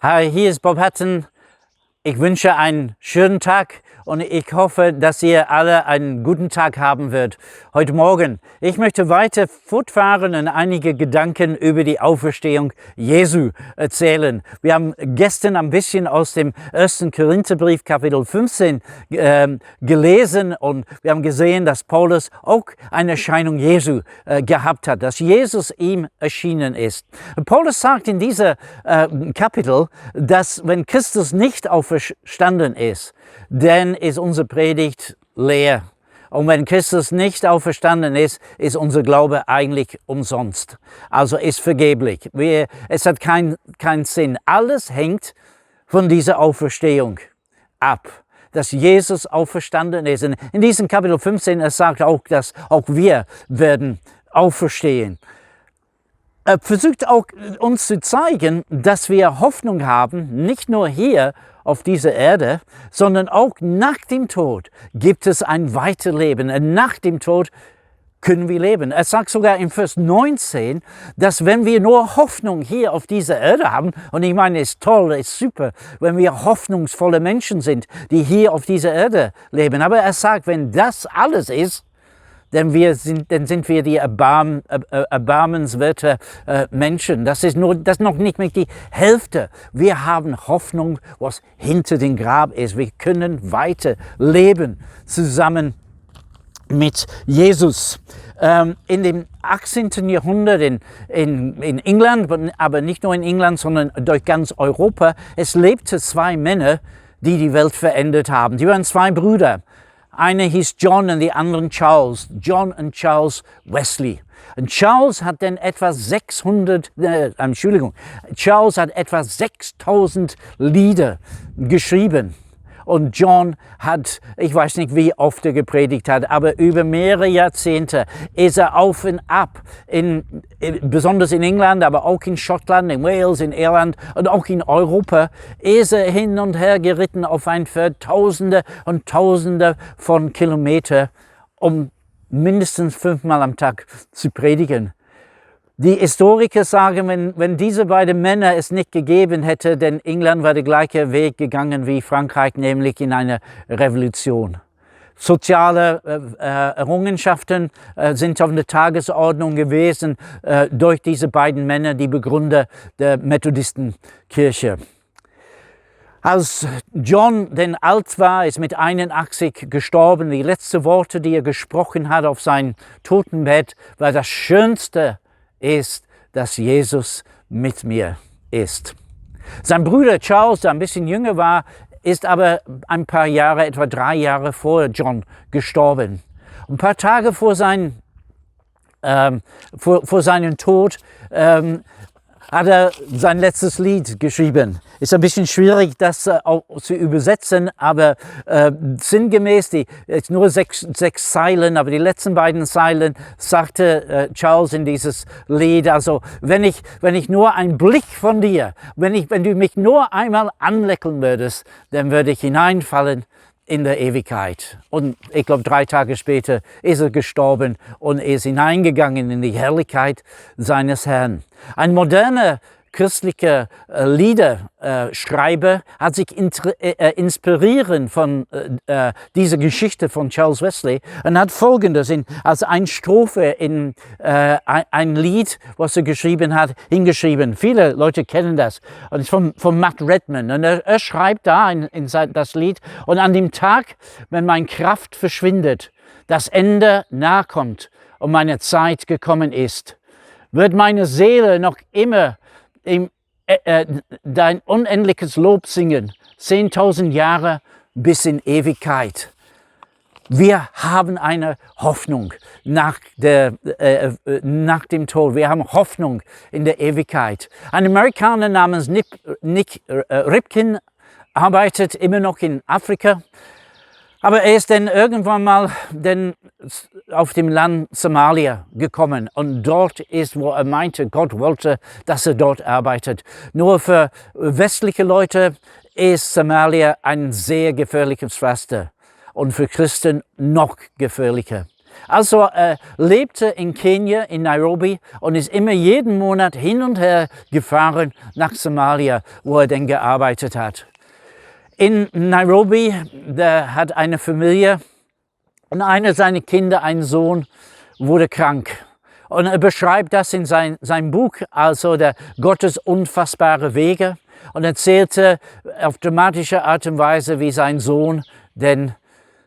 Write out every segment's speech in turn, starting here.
Hi, hier ist Bob Hudson. Ich wünsche einen schönen Tag und ich hoffe, dass ihr alle einen guten Tag haben werdet heute Morgen. Ich möchte weiter fortfahren und einige Gedanken über die Auferstehung Jesu erzählen. Wir haben gestern ein bisschen aus dem 1. Korintherbrief Kapitel 15 gelesen und wir haben gesehen, dass Paulus auch eine Erscheinung Jesu gehabt hat, dass Jesus ihm erschienen ist. Und Paulus sagt in diesem Kapitel, dass wenn Christus nicht auferstanden ist, dann ist unsere Predigt leer. Und wenn Christus nicht auferstanden ist, ist unser Glaube eigentlich umsonst. Also ist vergeblich. Es hat keinen Sinn. Alles hängt von dieser Auferstehung ab, dass Jesus auferstanden ist. Und in diesem Kapitel 15, er sagt auch, dass auch wir werden auferstehen. Er versucht auch uns zu zeigen, dass wir Hoffnung haben, nicht nur hier auf dieser Erde, sondern auch nach dem Tod gibt es ein Weiterleben. Und nach dem Tod können wir leben. Er sagt sogar im Vers 19, dass wenn wir nur Hoffnung hier auf dieser Erde haben, und ich meine, es ist toll, es ist super, wenn wir hoffnungsvolle Menschen sind, die hier auf dieser Erde leben. Aber er sagt, wenn das alles ist, dann sind wir die erbarmenswerte Menschen. Das ist noch nicht mehr die Hälfte. Wir haben Hoffnung, was hinter dem Grab ist. Wir können weiter leben zusammen mit Jesus. In dem 18. Jahrhundert in England, aber nicht nur in England, sondern durch ganz Europa, es lebten zwei Männer, die die Welt verändert haben. Die waren zwei Brüder. Einer hieß John und die anderen Charles. John und Charles Wesley. Und Charles hat dann etwa 6000 Lieder geschrieben. Und John hat, ich weiß nicht, wie oft er gepredigt hat, aber über mehrere Jahrzehnte ist er auf und ab, besonders in England, aber auch in Schottland, in Wales, in Irland und auch in Europa, ist er hin und her geritten auf ein Pferd, Tausende und Tausende von Kilometern, um mindestens 5-mal am Tag zu predigen. Die Historiker sagen, wenn diese beiden Männer es nicht gegeben hätte, denn England war der gleiche Weg gegangen wie Frankreich, nämlich in eine Revolution. Soziale Errungenschaften sind auf der Tagesordnung gewesen durch diese beiden Männer, die Begründer der Methodistenkirche. Als John denn alt war, ist mit 81 gestorben. Die letzten Worte, die er gesprochen hat auf seinem Totenbett, war das Schönste ist, dass Jesus mit mir ist. Sein Bruder Charles, der ein bisschen jünger war, ist aber ein paar Jahre, etwa 3 Jahre vor John gestorben. Ein paar Tage vor seinem Tod hat er sein letztes Lied geschrieben. Ist ein bisschen schwierig, das auch zu übersetzen, aber sinngemäß, ist nur sechs Zeilen, aber die letzten beiden Zeilen sagte Charles in dieses Lied, also wenn ich nur einen Blick von dir, wenn du mich nur einmal anlächeln würdest, dann würde ich hineinfallen in der Ewigkeit. Und ich glaube, 3 Tage später ist er gestorben und ist hineingegangen in die Herrlichkeit seines Herrn. Ein moderner christlicher Liederschreiber hat sich inspirieren von dieser Geschichte von Charles Wesley und hat Folgendes als eine Strophe in ein Lied, was er geschrieben hat, hingeschrieben. Viele Leute kennen das. Und es ist von Matt Redman. Und er schreibt da in das Lied: Und an dem Tag, wenn meine Kraft verschwindet, das Ende nahe kommt und meine Zeit gekommen ist, wird meine Seele noch immer dein unendliches Lob singen, 10.000 Jahre bis in Ewigkeit. Wir haben eine Hoffnung nach dem Tod. Wir haben Hoffnung in der Ewigkeit. Ein Amerikaner namens Nick Ripken arbeitet immer noch in Afrika. Aber er ist dann irgendwann mal auf dem Land Somalia gekommen und dort ist, wo er meinte, Gott wollte, dass er dort arbeitet. Nur für westliche Leute ist Somalia ein sehr gefährliches Pflaster und für Christen noch gefährlicher. Also er lebte in Kenia, in Nairobi und ist immer jeden Monat hin und her gefahren nach Somalia, wo er denn gearbeitet hat. In Nairobi, der hat eine Familie und einer seiner Kinder, ein Sohn, wurde krank. Und er beschreibt das in sein Buch, also der Gottes unfassbare Wege, und erzählte auf dramatische Art und Weise, wie sein Sohn denn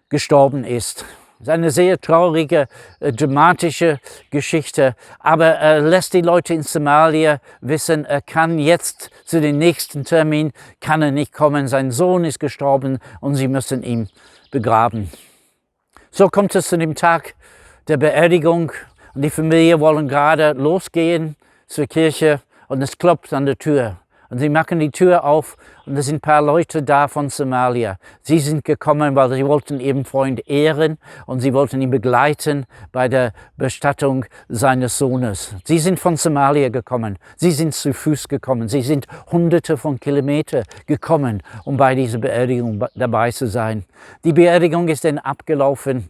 gestorben ist. Das ist eine sehr traurige, dramatische Geschichte, aber er lässt die Leute in Somalia wissen, er kann jetzt zu dem nächsten Termin, kann er nicht kommen. Sein Sohn ist gestorben und sie müssen ihn begraben. So kommt es zu dem Tag der Beerdigung und die Familie wollen gerade losgehen zur Kirche und es klopft an der Tür. Und sie machen die Tür auf und es sind ein paar Leute da von Somalia. Sie sind gekommen, weil sie wollten ihren Freund ehren und sie wollten ihn begleiten bei der Bestattung seines Sohnes. Sie sind von Somalia gekommen, sie sind zu Fuß gekommen, sie sind hunderte von Kilometern gekommen, um bei dieser Beerdigung dabei zu sein. Die Beerdigung ist dann abgelaufen.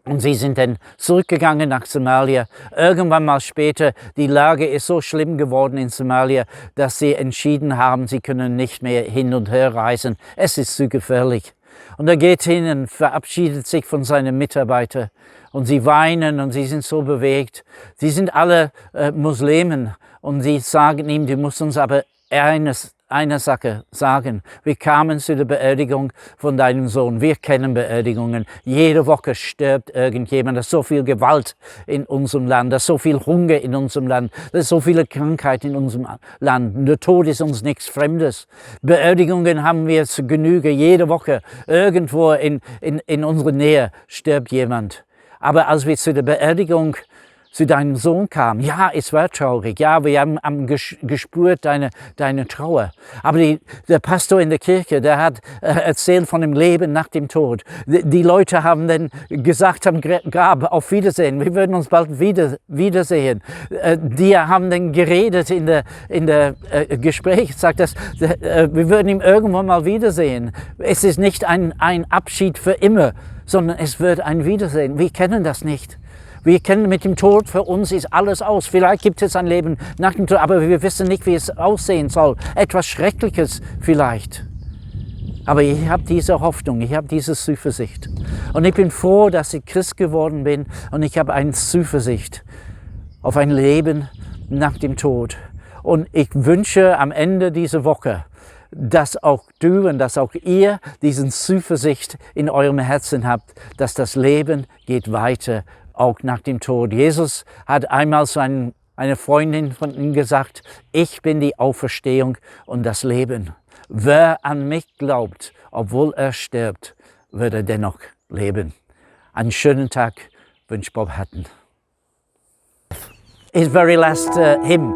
Und sie sind dann zurückgegangen nach Somalia. Irgendwann mal später, die Lage ist so schlimm geworden in Somalia, dass sie entschieden haben, sie können nicht mehr hin und her reisen. Es ist zu gefährlich. Und er geht hin und verabschiedet sich von seinen Mitarbeitern. Und sie weinen und sie sind so bewegt. Sie sind alle Muslimen und sie sagen ihm, du musst uns aber eine Sache sagen. Wir kamen zu der Beerdigung von deinem Sohn. Wir kennen Beerdigungen. Jede Woche stirbt irgendjemand. Da ist so viel Gewalt in unserem Land. Da ist so viel Hunger in unserem Land. Da ist so viele Krankheit in unserem Land. Und der Tod ist uns nichts Fremdes. Beerdigungen haben wir zu Genüge. Jede Woche irgendwo in unserer Nähe stirbt jemand. Aber als wir zu der Beerdigung zu deinem Sohn kam, ja, es war traurig, ja, wir haben gespürt deine Trauer. Aber der Pastor in der Kirche, der hat erzählt von dem Leben nach dem Tod. Die Leute haben dann gesagt am Grab, auf Wiedersehen, wir würden uns bald wiedersehen. Die haben dann geredet in der Gespräch, sagt das, wir würden ihn irgendwann mal wiedersehen. Es ist nicht ein Abschied für immer, sondern es wird ein Wiedersehen. Wir kennen das nicht. Wir kennen mit dem Tod, für uns ist alles aus. Vielleicht gibt es ein Leben nach dem Tod, aber wir wissen nicht, wie es aussehen soll. Etwas Schreckliches vielleicht. Aber ich habe diese Hoffnung, ich habe diese Zuversicht. Und ich bin froh, dass ich Christ geworden bin und ich habe eine Zuversicht auf ein Leben nach dem Tod. Und ich wünsche am Ende dieser Woche, dass auch du und dass auch ihr diesen Zuversicht in eurem Herzen habt, dass das Leben geht weiter, auch nach dem Tod. Jesus hat einmal zu einer Freundin von ihm gesagt, ich bin die Auferstehung und das Leben. Wer an mich glaubt, obwohl er stirbt, wird er dennoch leben. Einen schönen Tag wünscht Bob Hutton. His very last hymn